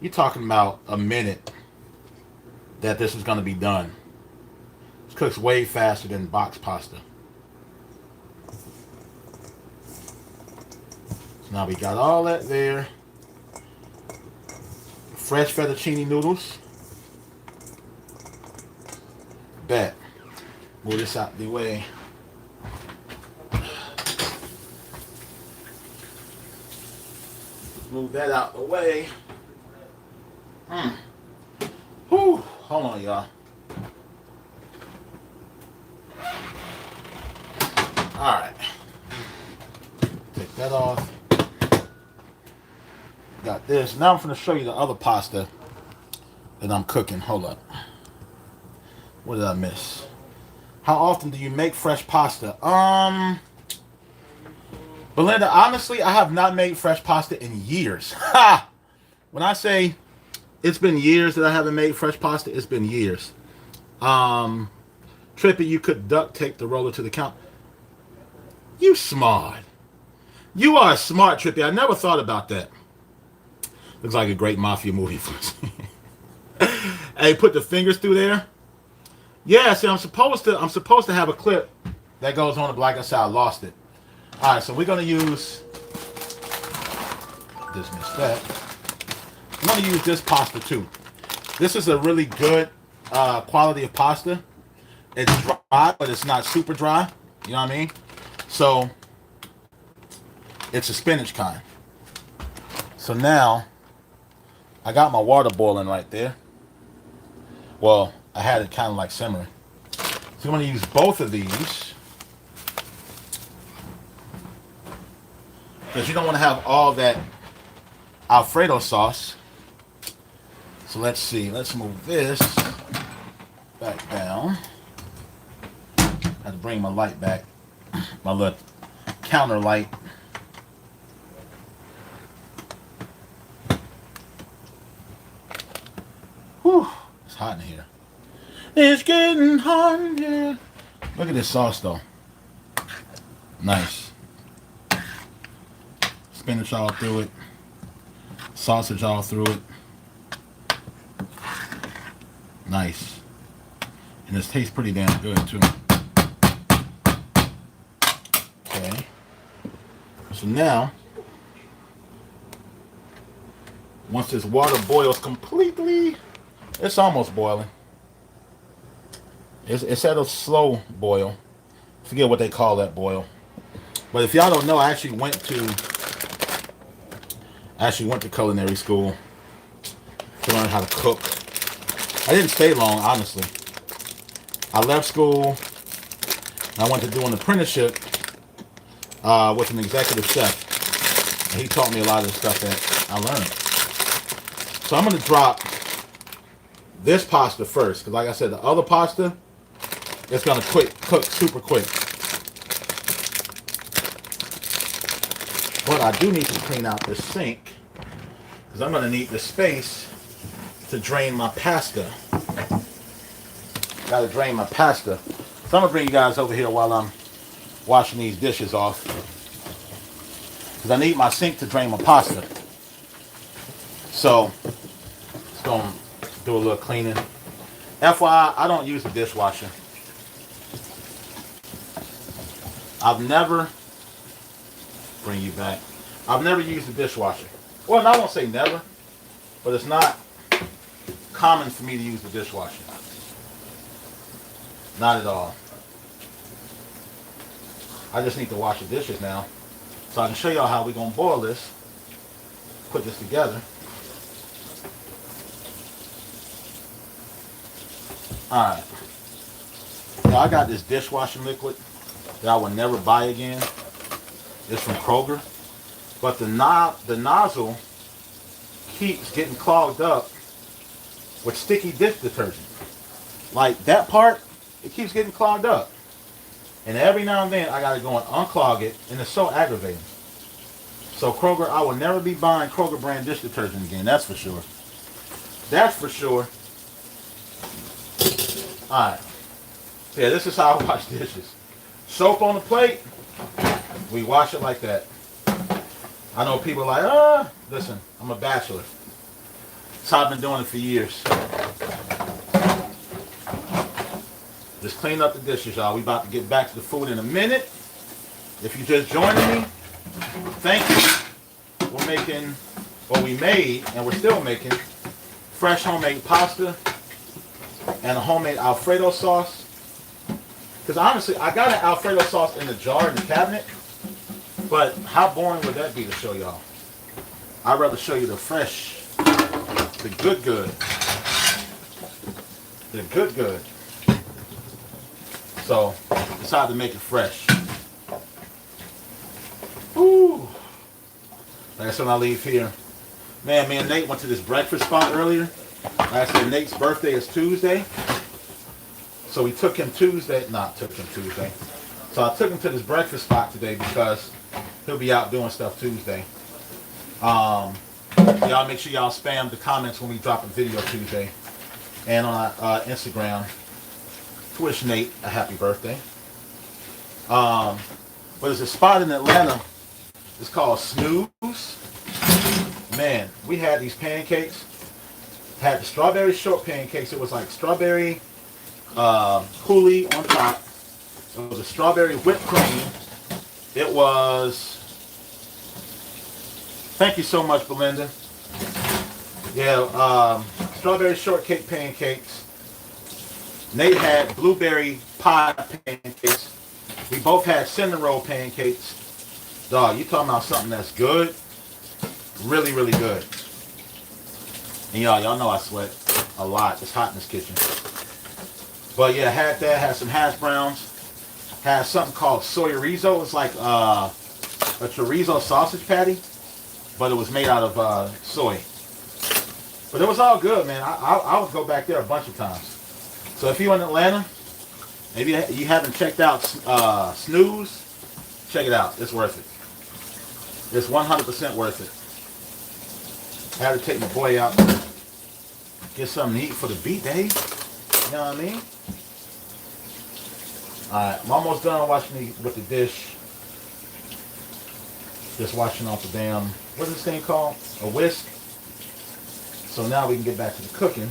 [SPEAKER 1] you're talking about a minute that this is gonna be done. It cooks way faster than box pasta. So now we got all that there. Fresh fettuccine noodles. Bet. Move this out the way. Move that out the way. Whew. Hold on, y'all. Alright. Take that off. Got this. Now I'm going to show you the other pasta that I'm cooking. Hold up. What did I miss? How often do you make fresh pasta? Belinda, honestly, I have not made fresh pasta in years. Ha! When I say it's been years that I haven't made fresh pasta, it's been years. Trippy, you could duct tape the roller to the counter. You smart. You are smart, Trippy. I never thought about that. Looks like a great mafia movie. Hey, put the fingers through there. Yeah, see, I'm supposed to have a clip that goes on it, but like I said, I lost it. All right, so we're gonna use. Dismiss that. I'm gonna use this pasta too. This is a really good quality of pasta. It's dry, but it's not super dry. You know what I mean? So it's a spinach kind. So now I got my water boiling right there. Well, I had it kind of like simmering. So I'm going to use both of these. Because you don't want to have all that Alfredo sauce. So let's see. Let's move this back down. I had to bring my light back. My little counter light. Whew. It's hot in here. It's getting hot in here. Look at this sauce though. Nice. Spinach all through it. Sausage all through it. Nice. And this tastes pretty damn good too. Okay. So now, once this water boils completely, it's almost boiling. It's at a slow boil. Forget what they call that boil. But if y'all don't know, I actually went to culinary school to learn how to cook. I didn't stay long, honestly. I left school and I went to do an apprenticeship with an executive chef. And he taught me a lot of the stuff that I learned. So I'm going to drop this pasta first, because like I said, the other pasta, it's going to cook super quick. But I do need to clean out this sink, because I'm going to need the space to drain my pasta. Got to drain my pasta. So I'm going to bring you guys over here while I'm washing these dishes off, because I need my sink to drain my pasta. So it's going to do a little cleaning. FYI, I don't use the dishwasher. I've never used the dishwasher. Well, I won't say never, but it's not common for me to use the dishwasher. Not at all. I just need to wash the dishes now. So I can show y'all how we're going to boil this. Put this together. Alright. Now I got this dishwashing liquid that I will never buy again. It's from Kroger. But the nozzle keeps getting clogged up with sticky dish detergent. Like that part, it keeps getting clogged up. And every now and then I gotta go and unclog it, and it's so aggravating. So Kroger, I will never be buying Kroger brand dish detergent again, that's for sure. That's for sure. Alright. So yeah, this is how I wash dishes. Soap on the plate, we wash it like that. I know people are like, listen, I'm a bachelor. So I've been doing it for years. Just clean up the dishes, y'all. We about to get back to the food in a minute. If you just joining me, thank you. We're making, or we made, and we're still making, fresh homemade pasta and a homemade Alfredo sauce. Because honestly, I got an Alfredo sauce in the jar in the cabinet, but how boring would that be to show y'all? I'd rather show you the fresh, the good. The good. So, decided to make it fresh. Ooh. Like I said when I leave here. Man, me and Nate went to this breakfast spot earlier. Like I said, Nate's birthday is Tuesday. So we took him Tuesday. So I took him to this breakfast spot today because he'll be out doing stuff Tuesday. Y'all make sure y'all spam the comments when we drop a video Tuesday. And on Instagram, wish Nate a happy birthday. But there's a spot in Atlanta. It's called Snooze. Man, we had these pancakes. Had the strawberry short pancakes. It was like strawberry coulis on top. It was a strawberry whipped cream. It was... Thank you so much, Belinda. Yeah, strawberry shortcake pancakes. Nate had blueberry pie pancakes. We both had cinnamon roll pancakes. Dog, you talking about something that's good? Really, really good. And y'all know I sweat a lot. It's hot in this kitchen. But yeah, had that. Had some hash browns. Had something called soyorizo. It's like a chorizo sausage patty, but it was made out of soy. But it was all good, man. I would go back there a bunch of times. So if you're in Atlanta, maybe you haven't checked out Snooze, check it out. It's worth it. It's 100% worth it. I had to take my boy out, get something to eat for the beat day. You know what I mean? Alright, I'm almost done washing with the dish. Just washing off the damn, what's this thing called? A whisk. So now we can get back to the cooking.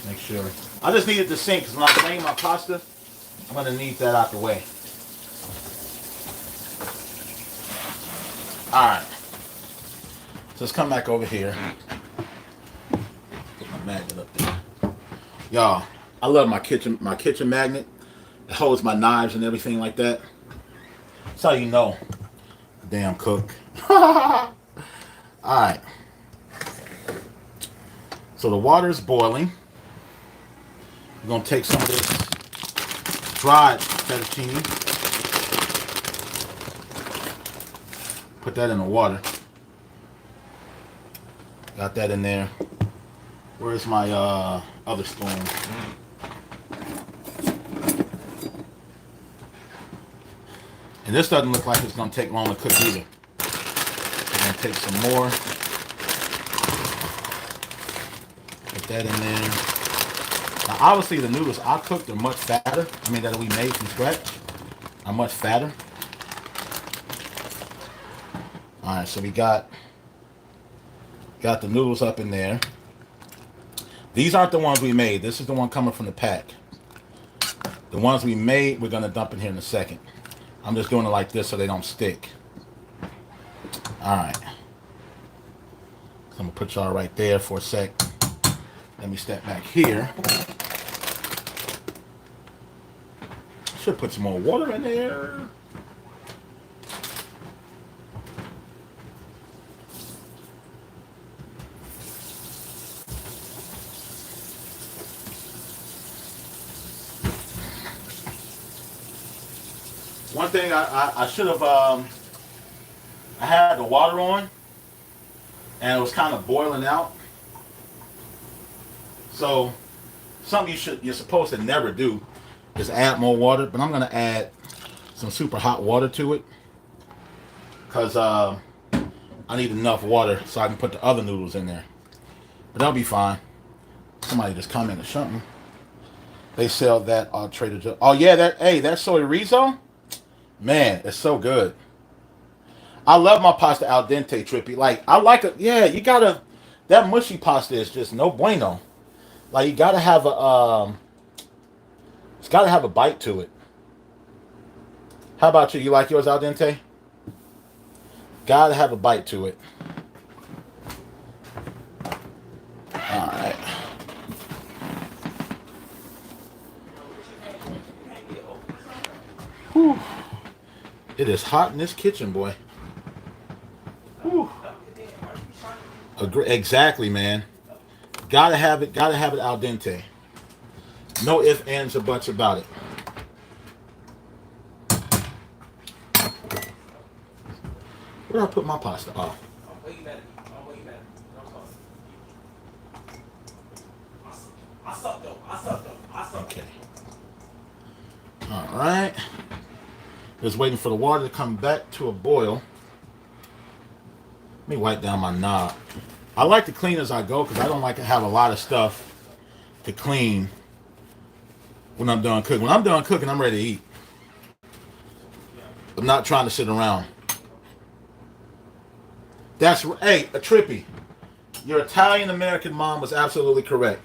[SPEAKER 1] Make sure. I just needed the sink because when I drain my pasta, I'm going to need that out the way. Alright. So let's come back over here. Put my magnet up there. Y'all, I love my kitchen magnet. It holds my knives and everything like that. That's how you know. Damn cook. Alright. So the water is boiling. We're going to take some of this dried fettuccine. Put that in the water. Got that in there. Where's my other spoon? And this doesn't look like it's going to take long to cook either. I'm going to take some more. Put that in there. Now obviously the noodles I cooked are much fatter. I mean that we made from scratch are much fatter. Alright, so we got the noodles up in there. These aren't the ones we made. This is the one coming from the pack. The ones we made, we're going to dump in here in a second. I'm just doing it like this so they don't stick. Alright. So I'm going to put y'all right there for a sec. Let me step back here. Should put some more water in there. One thing I should have I had the water on and it was kind of boiling out. So something you're supposed to never do is add more water, but I'm gonna add some super hot water to it because I need enough water so I can put the other noodles in there. But that'll be fine. Somebody just commented something. They sell that Trader Joe's. Oh yeah, that soy rizo, man, it's so good. I love my pasta al dente, Trippy. Like I like it. Yeah, you gotta. That mushy pasta is just no bueno. Like you gotta have a it's gotta have a bite to it. How about you? You like yours al dente? Gotta have a bite to it. All right. Whew. It is hot in this kitchen, boy. Whew. Exactly, man. Gotta have it al dente. No ifs, ands, or buts about it. Where did I put my pasta? Oh. Okay. All right. Just waiting for the water to come back to a boil. Let me wipe down my knob. I like to clean as I go because I don't like to have a lot of stuff to clean when I'm done cooking. When I'm done cooking, I'm ready to eat. I'm not trying to sit around. Hey, a Trippy. Your Italian American mom was absolutely correct.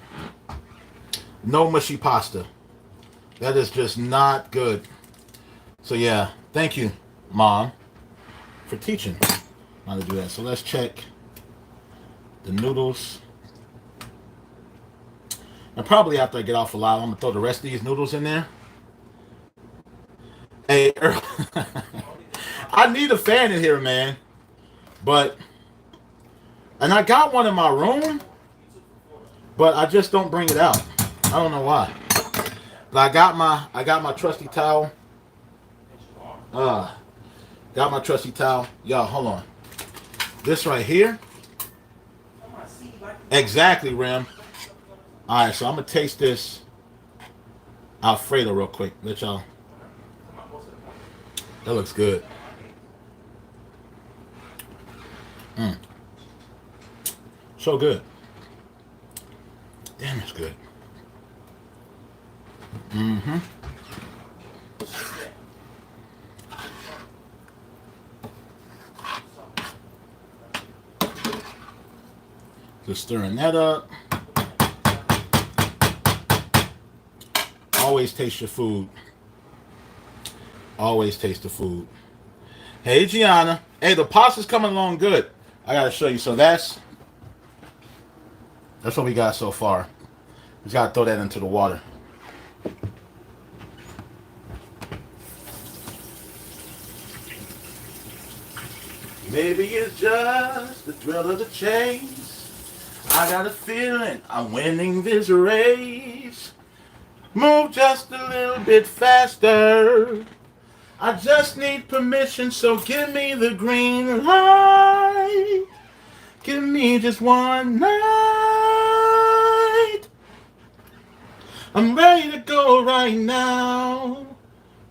[SPEAKER 1] No mushy pasta. That is just not good. So yeah, thank you, Mom, for teaching how to do that. So let's check the noodles. And probably after I get off a lot, I'm gonna throw the rest of these noodles in there. Hey, I need a fan in here, man. And I got one in my room, but I just don't bring it out. I don't know why. But I got my trusty towel. Got my trusty towel. Y'all, hold on. This right here. Exactly, Rim. All right, so I'm gonna taste this Alfredo real quick. Let y'all. That looks good. So good. Damn, it's good. Mm-hmm. Just stirring that up. Always taste your food. Always taste the food. Hey, Gianna. Hey, the pasta's coming along good. I gotta show you. So that's what we got so far. Just gotta throw that into the water. Maybe it's just the thrill of the chase. I got a feeling I'm winning this race. Move just a little bit faster. I just need permission, so give me the green light. Give me just one night. I'm ready to go right now.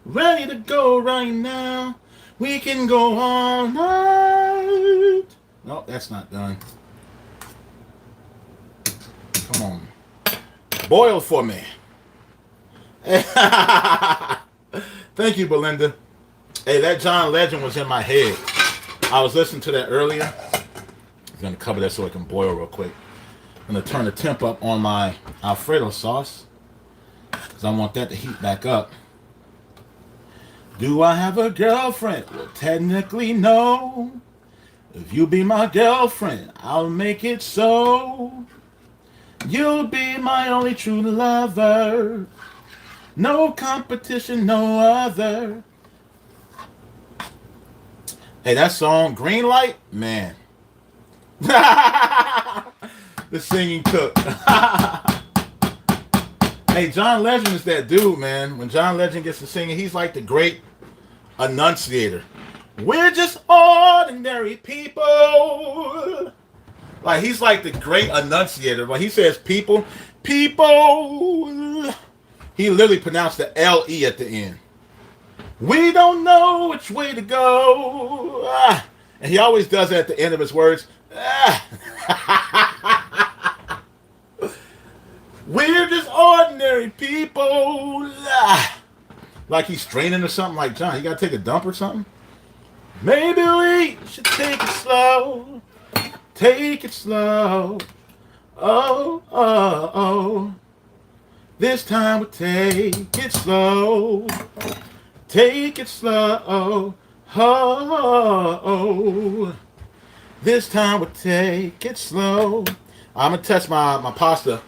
[SPEAKER 1] Ready to go right now. We can go all night. No, that's not done. Come on. Boil for me. Thank you, Belinda. Hey, that John Legend was in my head. I was listening to that earlier. I'm going to cover that so it can boil real quick. I'm going to turn the temp up on my Alfredo sauce because I want that to heat back up. Do I have a girlfriend? Well, technically, no. If you be my girlfriend, I'll make it so. You'll be my only true lover. No competition, no other. Hey, that song, Green Light, man. The singing cook. Hey, John Legend is that dude, man. When John Legend gets to singing, he's like the great enunciator. We're just ordinary people. Like, he's like the great enunciator. When he says people, he literally pronounced the L-E at the end. We don't know which way to go. And he always does that at the end of his words. We're just ordinary people. Like he's straining or something. Like, John, you got to take a dump or something? Maybe we should take it slow. Take it slow. Oh, oh, oh. This time we'll take it slow. Take it slow. Oh, oh. This time we'll take it slow. I'm going to test my pasta.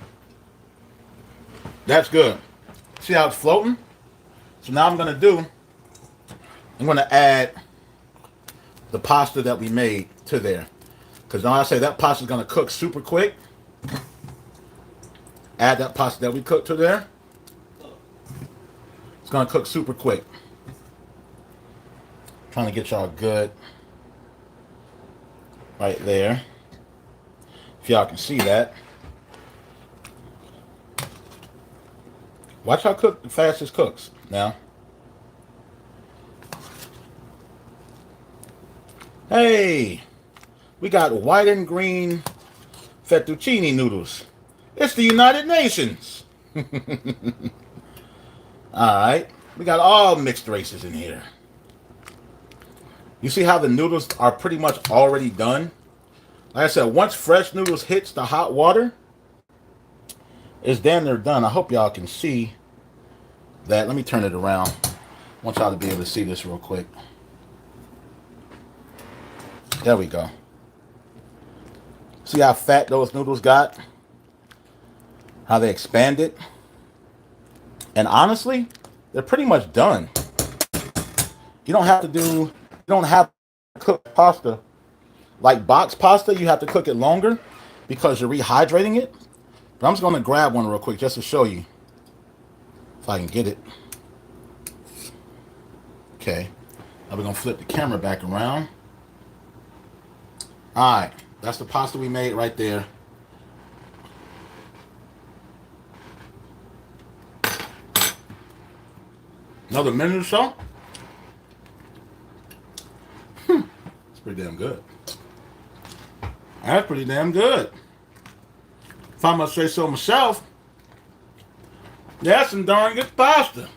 [SPEAKER 1] That's good. See how it's floating? So now I'm going to add the pasta that we made to there. Because now I say that pasta is going to cook super quick. Add that pasta that we cooked to there. It's going to cook super quick. Trying to get y'all good. Right there. If y'all can see that. Watch how cook the fastest cooks now. Hey, we got white and green fettuccine noodles. It's the United Nations. Alright, we got all mixed races in here. You see how the noodles are pretty much already done? Like I said, once fresh noodles hits the hot water, it's damn near done. I hope y'all can see that. Let me turn it around. I want y'all to be able to see this real quick. There we go. See how fat those noodles got? How they expanded? And honestly, they're pretty much done. You don't have to cook pasta. Like box pasta, you have to cook it longer because you're rehydrating it. But I'm just going to grab one real quick just to show you. If I can get it. Okay. Now we're going to flip the camera back around. Alright. That's the pasta we made right there. Another minute or so. It's pretty damn good. That's pretty damn good. If I must say so myself, that's some darn good pasta.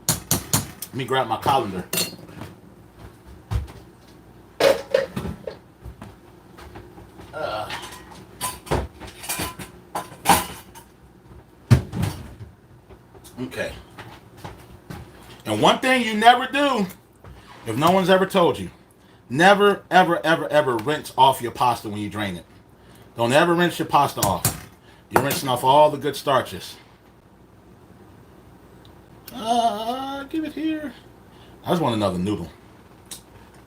[SPEAKER 1] Let me grab my colander. Okay. And one thing you never do, if no one's ever told you, never, ever, ever, ever rinse off your pasta when you drain it. Don't ever rinse your pasta off. You're rinsing off all the good starches. Give it here. I just want another noodle.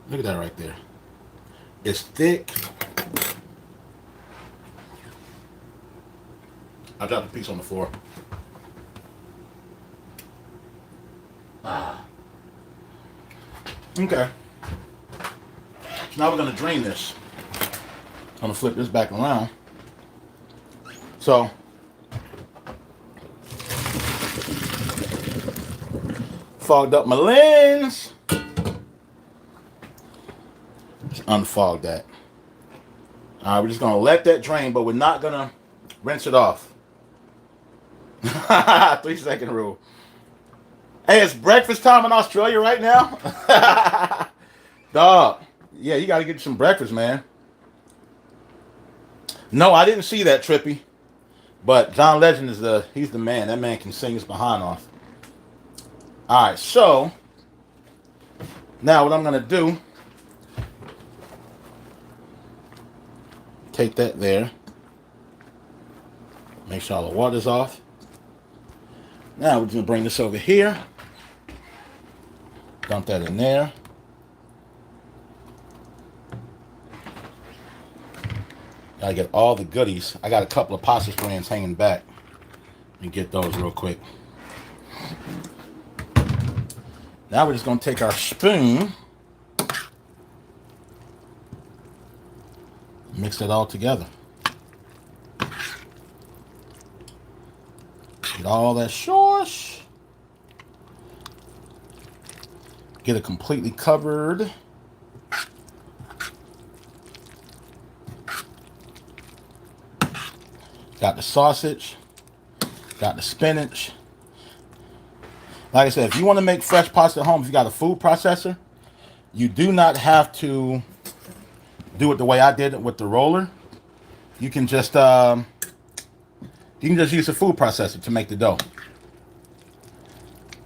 [SPEAKER 1] Look at that right there. It's thick. I dropped a piece on the floor. Okay. So now we're going to drain this. I'm going to flip this back around. So, fogged up my lens. Just unfog that. Alright, we're just going to let that drain, but we're not going to rinse it off. 3-second rule. Hey, it's breakfast time in Australia right now. Dog. Yeah, you got to get some breakfast, man. No, I didn't see that, Trippy. But John Legend he's the man. That man can sing his behind off. Alright, so now what I'm going to do, take that there. Make sure all the water's off. Now we're going to bring this over here. Dump that in there. Gotta get all the goodies. I got a couple of pasta strands hanging back. Let me get those real quick. Now we're just going to take our spoon, mix it all together. Get all that sauce. Get it completely covered. Got the sausage. Got the spinach. Like I said, if you want to make fresh pasta at home, if you got a food processor, you do not have to do it the way I did it with the roller. You can just use a food processor to make the dough.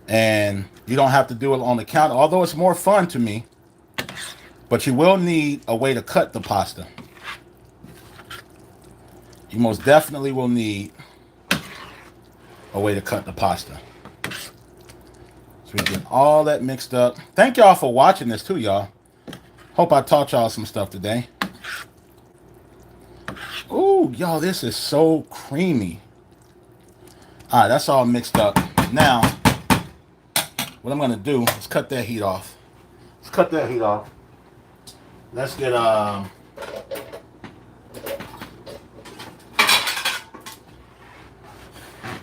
[SPEAKER 1] And you don't have to do it on the counter, although it's more fun to me. But you will need a way to cut the pasta. You most definitely will need a way to cut the pasta. So we get all that mixed up. Thank y'all for watching this too, y'all. Hope I taught y'all some stuff today. Ooh, y'all, this is so creamy. All right, that's all mixed up. Now, what I'm going to do is cut that heat off. Let's cut that heat off. Let's get, got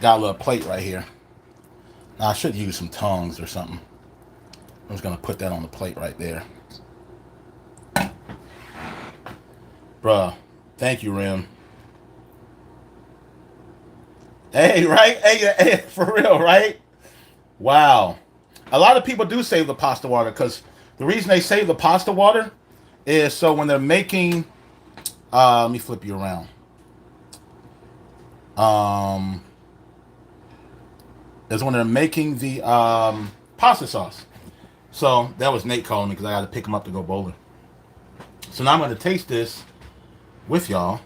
[SPEAKER 1] a little plate right here. Now, I should use some tongs or something. I'm just going to put that on the plate right there. Bruh, thank you, Rim. Hey, right? Hey, for real, right? Wow. A lot of people do save the pasta water because the reason they save the pasta water is so when they're making... let me flip you around. Is when they're making the pasta sauce. So that was Nate calling me because I got to pick him up to go bowling. So now I'm going to taste this with y'all.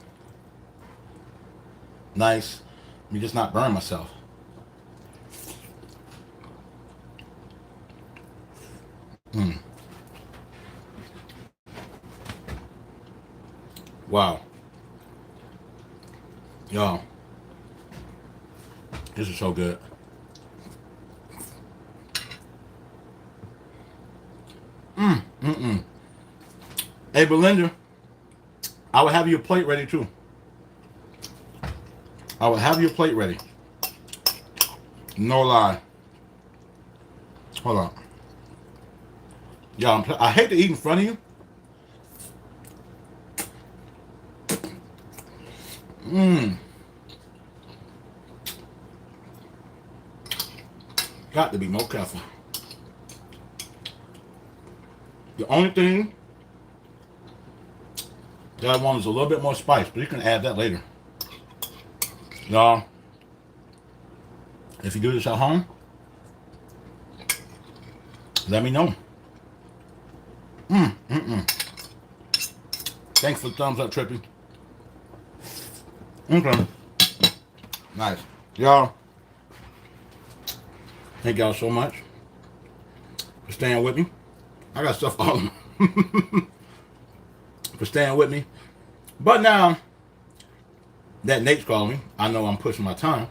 [SPEAKER 1] Nice. Let me just not burn myself. Wow. Y'all. This is so good. Hey, Belinda, I will have your plate ready too. I will have your plate ready. No lie. Hold on. Y'all, I hate to eat in front of you. Got to be more careful. The only thing that I want is a little bit more spice, but you can add that later. Y'all, if you do this at home, let me know. Thanks for the thumbs up, Trippy. Okay. Nice. Y'all, thank y'all so much for staying with me. I got stuff all for staying with me. But now that Nate's calling me, I know I'm pushing my time.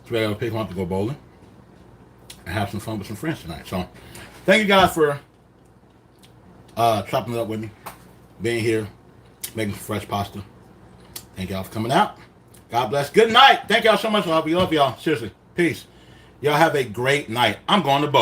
[SPEAKER 1] So I gotta pick him up to go bowling and have some fun with some friends tonight. So thank you guys for chopping it up with me, being here, making some fresh pasta. Thank y'all for coming out. God bless. Good night. Thank y'all so much. We love y'all. Seriously. Peace. Y'all have a great night. I'm going to bowl.